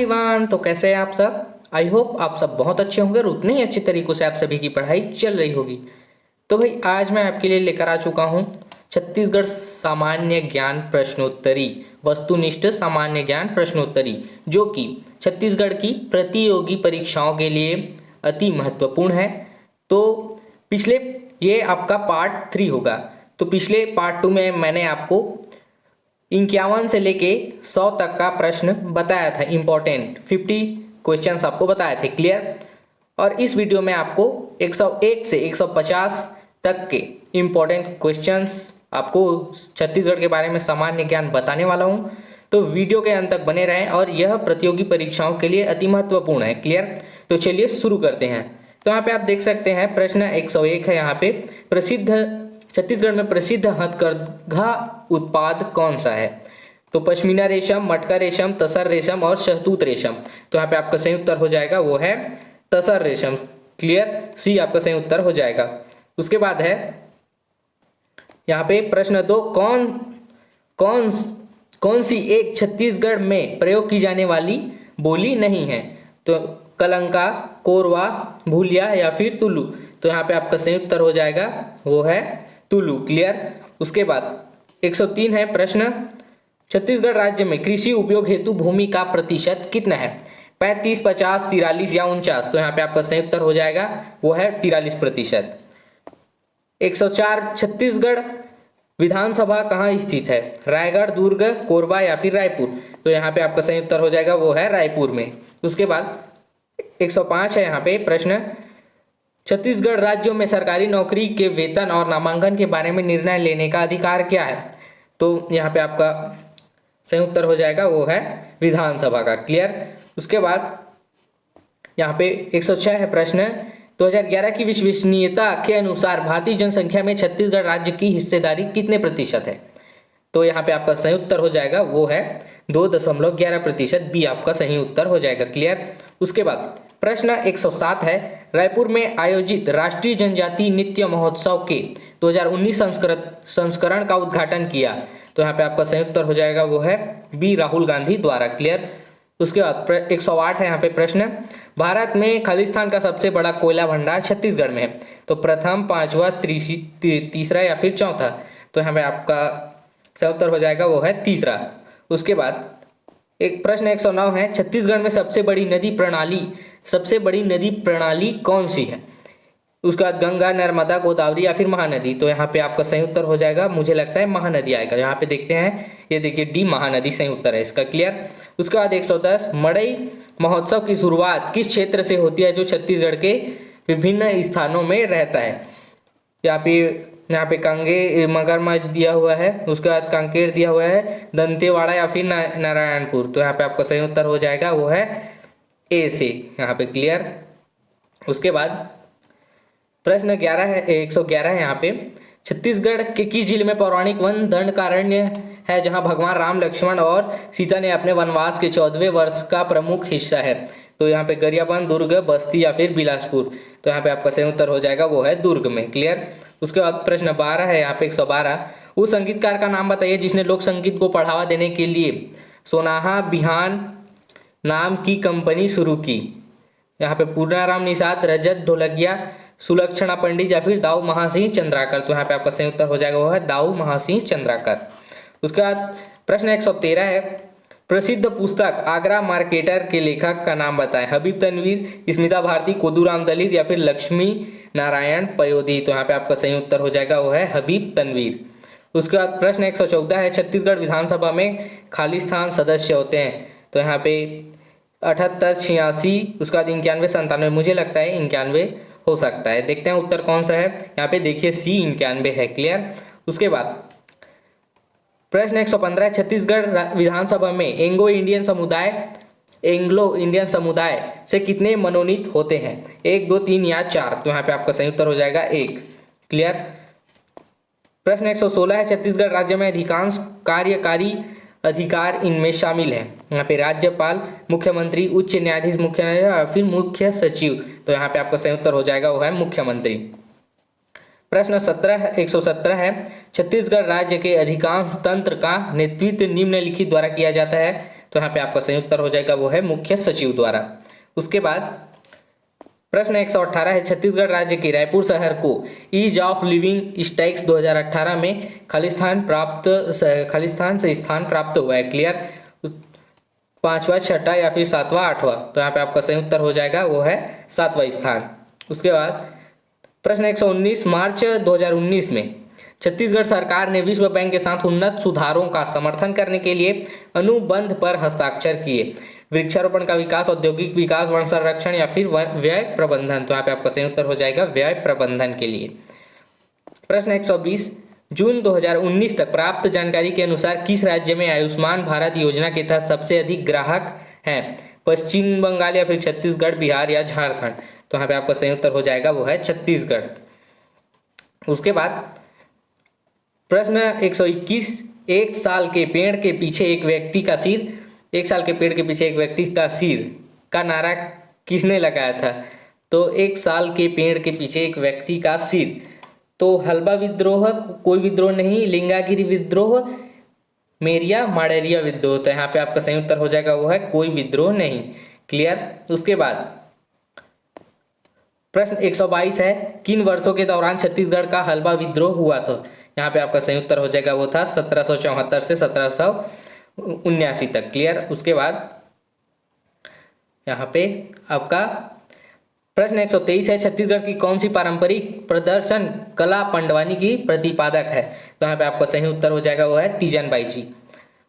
Everyone, तो कैसे हैं आप सब। आई होप आप सब बहुत अच्छे होंगे और उतने ही अच्छे तरीकों से आप सभी की पढ़ाई चल रही होगी। तो भाई आज मैं आपके लिए लेकर आ चुका हूँ छत्तीसगढ़ सामान्य ज्ञान प्रश्नोत्तरी, वस्तुनिष्ठ सामान्य ज्ञान प्रश्नोत्तरी, जो कि छत्तीसगढ़ की प्रतियोगी परीक्षाओं के लिए अति महत्वपूर्ण है। तो पिछले ये आपका पार्ट 3 होगा। तो पिछले पार्ट 2 में मैंने आपको 51 से लेके 100 तक का प्रश्न बताया था, इंपॉर्टेंट 50 क्वेश्चंस आपको बताए थे, क्लियर। और इस वीडियो में आपको 101 से 150 तक के इंपॉर्टेंट क्वेश्चंस आपको छत्तीसगढ़ के बारे में सामान्य ज्ञान बताने वाला हूं। तो वीडियो के अंत तक बने रहें और यह प्रतियोगी परीक्षाओं के लिए अति महत्वपूर्ण है, क्लियर। तो चलिए शुरू करते हैं। तो यहाँ पे आप देख सकते हैं प्रश्न 101 है। यहाँ पे छत्तीसगढ़ में प्रसिद्ध हथकरघा उत्पाद कौन सा है। तो पश्मीना रेशम, मटका रेशम, तसर रेशम और शहतूत रेशम। तो यहाँ पे आपका सही उत्तर हो जाएगा वो है तसर रेशम, क्लियर। सी आपका सही उत्तर हो जाएगा। उसके बाद है यहाँ पे प्रश्न 2, कौन सी एक छत्तीसगढ़ में प्रयोग की जाने वाली बोली नहीं है। तो कलंका, कोरवा, भूलिया या फिर तुलु। तो यहाँ पे आपका सही उत्तर हो जाएगा वो है तुलु, क्लियर। उसके बाद 103 है प्रश्न, छत्तीसगढ़ राज्य में कृषि उपयोग हेतु भूमि का प्रतिशत कितना है। 35, 50, 43 या 49। तो यहाँ पे आपका सही उत्तर हो जाएगा वो है 43%। 104, छत्तीसगढ़ विधानसभा कहाँ स्थित है। रायगढ़, दुर्ग, कोरबा या फिर रायपुर। तो यहाँ पे आपका सही उत्तर हो जाएगा वो है रायपुर में। उसके बाद 105 है यहाँ पे प्रश्न, छत्तीसगढ़ राज्यों में सरकारी नौकरी के वेतन और नामांकन के बारे में निर्णय लेने का अधिकार क्या है। तो यहाँ पे आपका सही उत्तर हो जाएगा वो है विधानसभा का, क्लियर। उसके बाद यहाँ पे 106 है प्रश्न, 2011 की विश्वसनीयता के अनुसार भारतीय जनसंख्या में छत्तीसगढ़ राज्य की हिस्सेदारी कितने प्रतिशत है। तो यहाँ पे आपका सही उत्तर हो जाएगा वो है 2.11%। बी आपका सही उत्तर हो जाएगा, क्लियर। उसके बाद प्रश्न 107 है, रायपुर में आयोजित राष्ट्रीय जनजाति नृत्य महोत्सव के 2019 संस्करण का उद्घाटन किया। तो यहाँ पे आपका सही उत्तर हो जाएगा वो है बी राहुल गांधी द्वारा, क्लियर। उसके बाद 108 है यहाँ पे प्रश्न, भारत में खालिस्तान का सबसे बड़ा कोयला भंडार छत्तीसगढ़ में है। तो प्रथम, पांचवा, तीसरा या फिर चौथा। तो यहाँ पे आपका सही उत्तर हो जाएगा वो है तीसरा। उसके बाद एक प्रश्न 109 है, छत्तीसगढ़ में सबसे बड़ी नदी प्रणाली कौन सी है। उसके बाद गंगा, नर्मदा, गोदावरी या फिर महानदी। तो यहाँ पे आपका सही उत्तर हो जाएगा, मुझे लगता है महानदी आएगा। यहाँ पे देखते हैं, ये देखिए डी महानदी सही उत्तर है इसका, क्लियर। उसके बाद 110, मड़ई महोत्सव की शुरुआत किस क्षेत्र से होती है जो छत्तीसगढ़ के विभिन्न स्थानों में रहता है। यहाँ पे कांगे मगरमच्छ दिया हुआ है, उसके बाद कांकेर दिया हुआ है, दंतेवाड़ा या फिर नारायणपुर। तो यहाँ पे आपका सही उत्तर हो जाएगा वो है ए से, यहाँ पे क्लियर। उसके बाद प्रश्न 111 है यहाँ पे, छत्तीसगढ़ के किस जिले में पौराणिक वन दंडकारण्य है जहाँ भगवान राम, लक्ष्मण और सीता ने अपने वनवास के 14वें वर्ष का प्रमुख हिस्सा है। तो यहाँ पे गरियाबंद, दुर्ग, बस्ती या फिर बिलासपुर। तो यहाँ पे आपका सही उत्तर हो जाएगा वो है दुर्ग में, क्लियर। उसके बाद प्रश्न 12 है यहाँ पे 112, उस संगीतकार का नाम बताइए जिसने लोक संगीत को बढ़ावा देने के लिए सोनाहा बिहान नाम की कंपनी शुरू की। यहाँ पे पूर्णाराम निषाद, रजत ढोलकिया, सुलक्षणा पंडित या फिर दाऊ महासिंह चंद्राकर। तो यहाँ पे आपका सही उत्तर हो जाएगा वो है दाऊ महासिंह चंद्राकर। उसके बाद प्रश्न 113 है, प्रसिद्ध पुस्तक आगरा मार्केटर के लेखक का नाम बताएं। हबीब तनवीर, स्मिता भारती, कोदूराम दलित या फिर लक्ष्मी नारायण पयोधी। तो यहाँ पे आपका सही उत्तर हो जाएगा वो है हबीब तनवीर। उसके बाद प्रश्न 114 है, छत्तीसगढ़ विधानसभा में खालिस्तान सदस्य होते हैं। तो यहाँ पे 78, 86, उसके बाद 91, 97। मुझे लगता है 91 हो सकता है, देखते हैं उत्तर कौन सा है। यहाँ पे देखिए सी 91 है, क्लियर। उसके बाद प्रश्न 115, छत्तीसगढ़ विधानसभा में एंग्लो इंडियन समुदाय से कितने मनोनीत होते हैं, 1, 2, 3 या 4। तो यहाँ पे आपका सही उत्तर हो जाएगा 1, क्लियर। प्रश्न 116 है, छत्तीसगढ़ राज्य में अधिकांश कार्यकारी अधिकार इनमें शामिल है। यहाँ पे राज्यपाल, मुख्यमंत्री, उच्च न्यायाधीश, मुख्य न्यायाधीश या फिर मुख्य सचिव। तो यहाँ पे आपका सही उत्तर हो जाएगा वो है मुख्यमंत्री। प्रश्न 117 है, छत्तीसगढ़ राज्य के अधिकांश तंत्र का नेतृत्व निम्नलिखित द्वारा किया जाता है। तो यहाँ पे आपका सही उत्तर हो जाएगा वो है मुख्य सचिव द्वारा। उसके बाद प्रश्न 118 है, छत्तीसगढ़ राज्य के रायपुर शहर को ईज ऑफ लिविंग स्टैटिस्टिक्स 2018 में खालिस्तान से स्थान प्राप्त हुआ है। क्लियर, पांचवा, छठा या फिर सातवां, आठवां? तो यहाँ पे आपका सही उत्तर हो जाएगा वो है सातवां स्थान। उसके बाद प्रश्न 119, मार्च 2019 में छत्तीसगढ़ सरकार ने विश्व बैंक के साथ उन्नत सुधारों का समर्थन करने के लिए अनुबंध पर हस्ताक्षर किए। वृक्षारोपण का विकास, औद्योगिक विकास, वन संरक्षण या फिर व्यय प्रबंधन? तो यहाँ पे आपका सही उत्तर हो जाएगा व्यय प्रबंधन के लिए। प्रश्न 120, जून 2019 तक प्राप्त जानकारी के अनुसार किस राज्य में आयुष्मान भारत योजना के तहत सबसे अधिक ग्राहक हैं? पश्चिम बंगाल या फिर छत्तीसगढ़, बिहार या झारखंड? तो यहाँ पे आपका सही उत्तर हो जाएगा वो है छत्तीसगढ़। उसके बाद प्रश्न 121, एक साल के पेड़ के पीछे एक व्यक्ति का सिर, एक साल के पेड़ के पीछे एक व्यक्ति का सिर का नारा किसने लगाया था? तो एक साल के पेड़ के पीछे एक व्यक्ति का सिर, तो हल्बा विद्रोह, कोई विद्रोह नहीं, लिंगागिरी विद्रोह, मेरिया माडेरिया विद्रोह? तो यहाँ पे आपका सही उत्तर हो जाएगा वो है कोई विद्रोह नहीं। क्लियर। उसके बाद प्रश्न 122 है, किन वर्षों के दौरान छत्तीसगढ़ का हल्बा विद्रोह हुआ था? यहाँ पे आपका सही उत्तर हो जाएगा वो था 1774 से 1779 तक। क्लियर। उसके बाद यहाँ पे आपका प्रश्न 123 है, छत्तीसगढ़ की कौन सी पारंपरिक प्रदर्शन कला पंडवानी की प्रतिपादक है? तो यहाँ पे आपका सही उत्तर हो जाएगा वो है तीजन बाई जी।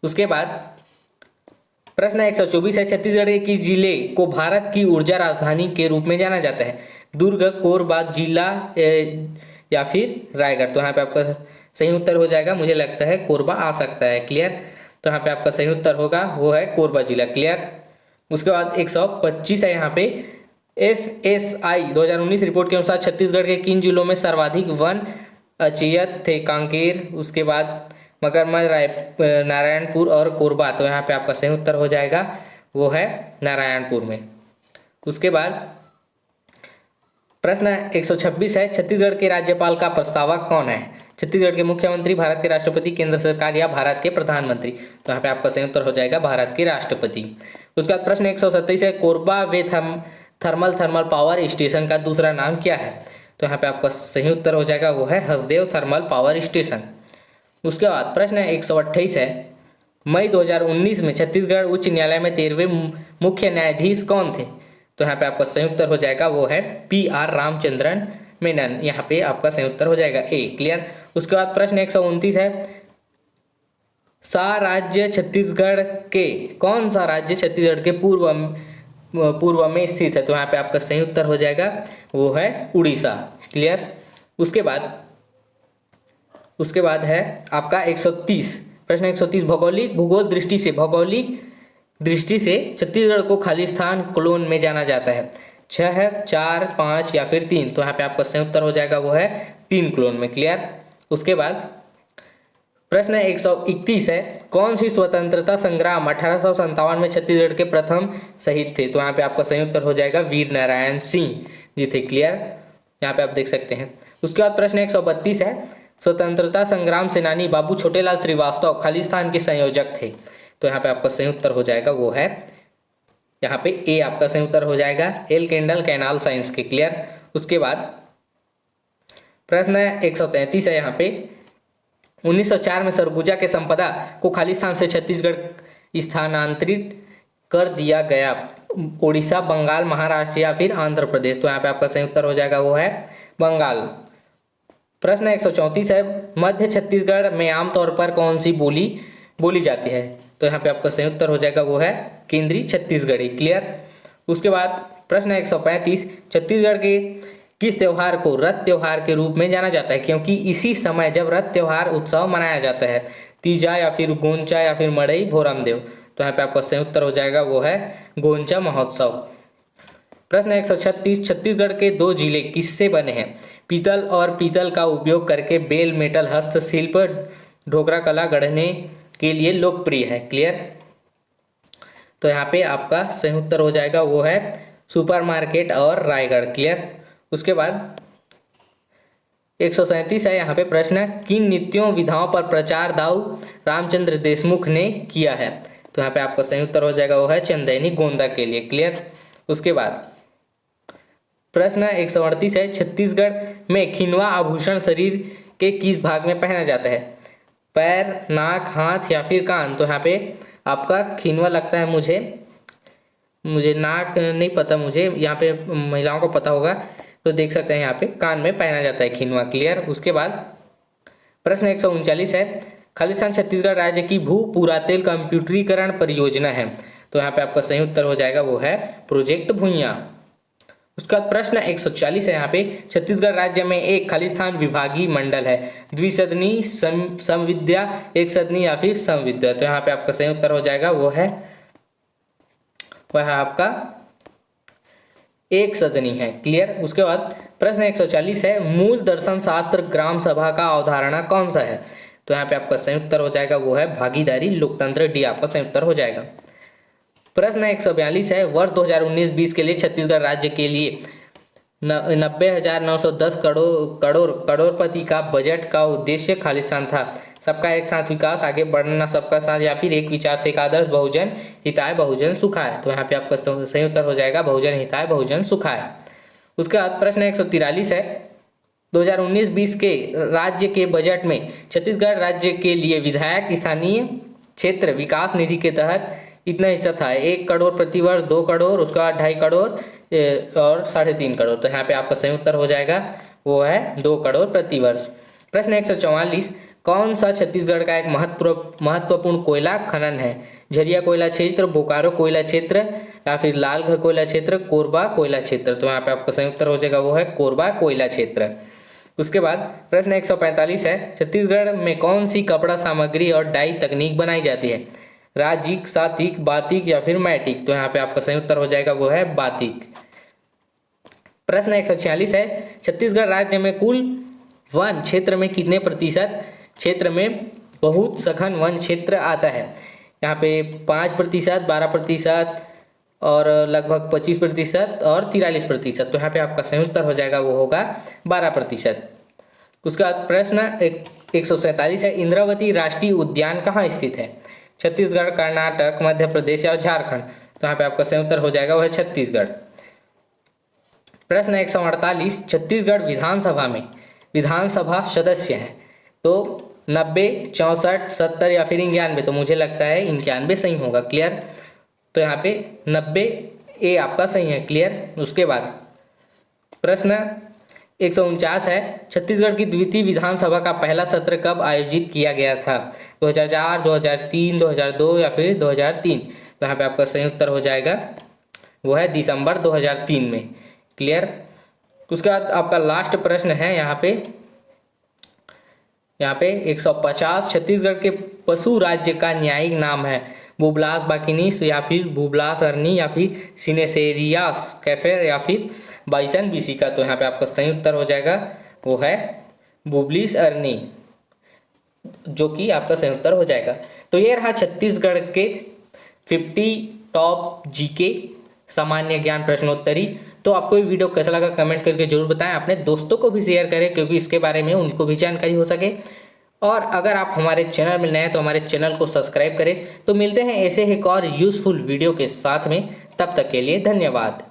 उसके बाद प्रश्न 124 है, छत्तीसगढ़ के किस जिले को भारत की ऊर्जा राजधानी के रूप में जाना जाता है? दुर्ग, कोरबा जिला या फिर रायगढ़? तो यहाँ पे आपका सही उत्तर हो जाएगा, मुझे लगता है कोरबा आ सकता है। क्लियर। तो यहाँ पे आपका सही उत्तर होगा वो है कोरबा जिला। क्लियर। उसके बाद 125 है, यहाँ पे FSI 2019 रिपोर्ट के अनुसार छत्तीसगढ़ के किन जिलों में सर्वाधिक वन अचेयत थे? कांकेर, उसके बाद मगरमच्छ, नारायणपुर और कोरबा? तो यहाँ पे आपका सही उत्तर हो जाएगा वो है नारायणपुर में। उसके बाद प्रश्न 126 है, छत्तीसगढ़ के राज्यपाल का प्रस्तावक कौन है? छत्तीसगढ़ के मुख्यमंत्री, भारत के राष्ट्रपति, केंद्र सरकार या भारत के प्रधानमंत्री? तो यहाँ पे आपका सही उत्तर हो जाएगा भारत के राष्ट्रपति। उसके बाद प्रश्न 127 है, कोरबा वे थर्मल पावर स्टेशन का दूसरा नाम क्या है? तो यहाँ पे आपका सही उत्तर हो जाएगा वो है हसदेव थर्मल पावर स्टेशन। उसके बाद प्रश्न 128 है, मई 2019 में छत्तीसगढ़ उच्च न्यायालय में 13वें मुख्य न्यायाधीश कौन थे? तो यहाँ पे आपका सही उत्तर हो जाएगा वो है PR रामचंद्रन मेनन। यहाँ पे आपका सही उत्तर हो जाएगा A। क्लियर। उसके बाद प्रश्न 129 है, राज्य छत्तीसगढ़ के कौन सा राज्य छत्तीसगढ़ के पूर्व में स्थित है? तो यहाँ पे आपका सही उत्तर हो जाएगा वो है उड़ीसा। क्लियर। उसके बाद है आपका 130, प्रश्न 130, भौगोलिक दृष्टि से छत्तीसगढ़ को खालिस्तान क्लोन में जाना जाता है? 6, 4, 5 या फिर 3? तो यहाँ पे आपका सही उत्तर हो जाएगा वो है 3 क्लोन में। क्लियर। उसके बाद प्रश्न 131 है, कौन सी स्वतंत्रता संग्राम 1857 में छत्तीसगढ़ के प्रथम शहीद थे? तो यहाँ पे आपका सही उत्तर हो जाएगा वीर नारायण सिंह जी थे। क्लियर। यहाँ पे आप देख सकते हैं। उसके बाद प्रश्न 132 है, स्वतंत्रता संग्राम सेनानी बाबू छोटेलाल श्रीवास्तव खालिस्तान के संयोजक थे? तो यहाँ पे आपका सही उत्तर हो जाएगा वो है यहाँ पे A आपका सही उत्तर हो जाएगा एल केंडल कैनाल साइंस के। क्लियर। उसके बाद प्रश्न 133 है, यहाँ पे 1904 में सरगुजा के संपदा को खालिस्तान से छत्तीसगढ़ स्थानांतरित कर दिया गया। उड़ीसा, बंगाल, महाराष्ट्र या फिर आंध्र प्रदेश? तो यहाँ पे आपका सही उत्तर हो जाएगा वो है बंगाल। प्रश्न 134 है, मध्य छत्तीसगढ़ में आमतौर पर कौन सी बोली जाती है? तो यहाँ पे आपका सही उत्तर हो जाएगा वो है केंद्रीय छत्तीसगढ़ी। क्लियर। उसके बाद प्रश्न 135, छत्तीसगढ़ के किस त्योहार को रथ त्योहार के रूप में जाना जाता है? क्योंकि इसी समय जब रथ त्योहार उत्सव मनाया जाता है, तीजा या फिर गोंचा या फिर मड़ई भोरमदेव? तो यहाँ पे आपका सही उत्तर हो जाएगा वो है गोंचा महोत्सव। प्रश्न 136, छत्तीसगढ़ के 2 जिले किससे बने हैं? पीतल और पीतल का उपयोग करके बेल मेटल हस्तशिल्प ढोकरा कला गढ़ने के लिए लोकप्रिय है। क्लियर। तो यहाँ पे आपका सही उत्तर हो जाएगा वो है सुपरमार्केट और रायगढ़। क्लियर। उसके बाद 137 है, यहाँ पे प्रश्न, किन नीतियों विधाओं पर प्रचार दाऊ रामचंद्र देशमुख ने किया है? तो यहाँ पे आपका सही उत्तर हो जाएगा वो है चंदैनी गोंदा के लिए। क्लियर। उसके बाद प्रश्न 138 है, छत्तीसगढ़ में खिनवा आभूषण शरीर के किस भाग में पहना जाता है? पैर, नाक, हाथ या फिर कान? तो यहाँ पे आपका खिनवा लगता है मुझे नाक नहीं पता, मुझे यहाँ पे महिलाओं को पता होगा, तो देख सकते हैं यहाँ पे कान में पहना जाता है खिनवा। क्लियर। उसके बाद प्रश्न 139 है, खालिस्तान छत्तीसगढ़ राज्य की भू पुरातत्व कंप्यूटरीकरण परियोजना है? तो यहाँ पे आपका सही उत्तर हो जाएगा वो है प्रोजेक्ट भुइयां। उसका प्रश्न 140 है, यहाँ पे छत्तीसगढ़ राज्य में एक खालिस्तान विभागीय मंडल है, द्विसदनी, समविद्या, एक सदनी या फिर समविद्या? तो यहाँ पे आपका सही उत्तर हो जाएगा वो है आपका एक सदनी है। क्लियर। उसके बाद प्रश्न 140 है, मूल दर्शन शास्त्र ग्राम सभा का अवधारणा कौन सा है? तो यहाँ पे आपका सही उत्तर हो जाएगा वो है भागीदारी लोकतंत्र, डी आपका सही उत्तर हो जाएगा। प्रश्न 142 है, वर्ष 2019-20 के लिए छत्तीसगढ़ राज्य के लिए 90,910 करोड़पति का बजट का उद्देश्य खालिस्तान था, सबका एक साथ विकास, आगे बढ़ना सबका साथ, या फिर एक विचार से एक आदर्श, बहुजन हिताय बहुजन सुखाय? तो यहाँ पे आपका सही उत्तर हो जाएगा बहुजन हिताय बहुजन सुखाय। उसके बाद प्रश्न 143 है, 2019-20 के राज्य के बजट में छत्तीसगढ़ राज्य के लिए विधायक स्थानीय क्षेत्र विकास निधि के तहत इतना हिस्सा था, 1 करोड़ प्रतिवर्ष, 2 करोड़, उसके बाद 2.5 करोड़ और 3.5 करोड़? तो यहाँ पे आपका सही उत्तर हो जाएगा वो है 2 करोड़ प्रतिवर्ष। प्रश्न 144, कौन सा छत्तीसगढ़ का एक महत्वपूर्ण कोयला खनन है? झरिया कोयला क्षेत्र, बोकारो कोयला क्षेत्र या फिर लालगढ़ कोयला क्षेत्र, कोरबा कोयला क्षेत्र? तो यहाँ पे आपका सही उत्तर हो जाएगा वो है कोरबा कोयला क्षेत्र। उसके बाद प्रश्न 145 है, छत्तीसगढ़ में कौन सी कपड़ा सामग्री और डाई तकनीक बनाई जाती है? राजिक, सातिक, बातिक या फिर मैटिक? तो यहाँ पे आपका सही उत्तर हो जाएगा वो है बातिक। प्रश्न 146 है, छत्तीसगढ़ राज्य में कुल वन क्षेत्र में कितने प्रतिशत क्षेत्र में बहुत सघन वन क्षेत्र आता है? यहाँ पे 5%, 12% और लगभग 25% और 43%। तो यहाँ पे आपका सही उत्तर हो जाएगा वो होगा 12%। उसके बाद प्रश्न 147 है, इंद्रावती राष्ट्रीय उद्यान कहाँ स्थित है? छत्तीसगढ़, कर्नाटक, मध्य प्रदेश या झारखंड? तो यहाँ पे आपका सही उत्तर हो जाएगा वह छत्तीसगढ़। प्रश्न 148, छत्तीसगढ़ विधानसभा में विधानसभा सदस्य हैं तो 90, 64, 70 या फिर 91? तो मुझे लगता है 91 सही होगा। क्लियर। तो यहाँ पे 90 ए आपका सही है। क्लियर। उसके बाद प्रश्न 149 है, छत्तीसगढ़ की द्वितीय विधानसभा का पहला सत्र कब आयोजित किया गया था? 2004, 2003, 2002 या फिर 2003? तो यहाँ पे आपका सही उत्तर हो जाएगा वो है दिसंबर 2003 में। क्लियर। उसके बाद आपका लास्ट प्रश्न है यहाँ पे 150, छत्तीसगढ़ के पशु राज्य का न्यायिक नाम है? बुबलास बाकिनीस या फिर बुबलास अर्नी या फिर सिनेसेरियास कैफे या फिर बाइसन बिसिका? तो यहाँ पे आपका सही उत्तर हो जाएगा वो है बुबलिस अर्नी, जो कि आपका सही उत्तर हो जाएगा। तो ये रहा छत्तीसगढ़ के 50 टॉप जीके सामान्य ज्ञान प्रश्नोत्तरी। तो आपको ये वीडियो कैसा लगा कमेंट करके जरूर बताएं, अपने दोस्तों को भी शेयर करें क्योंकि इसके बारे में उनको भी जानकारी हो सके। और अगर आप हमारे चैनल में नए हैं तो हमारे चैनल को सब्सक्राइब करें। तो मिलते हैं ऐसे एक और यूजफुल वीडियो के साथ में, तब तक के लिए धन्यवाद।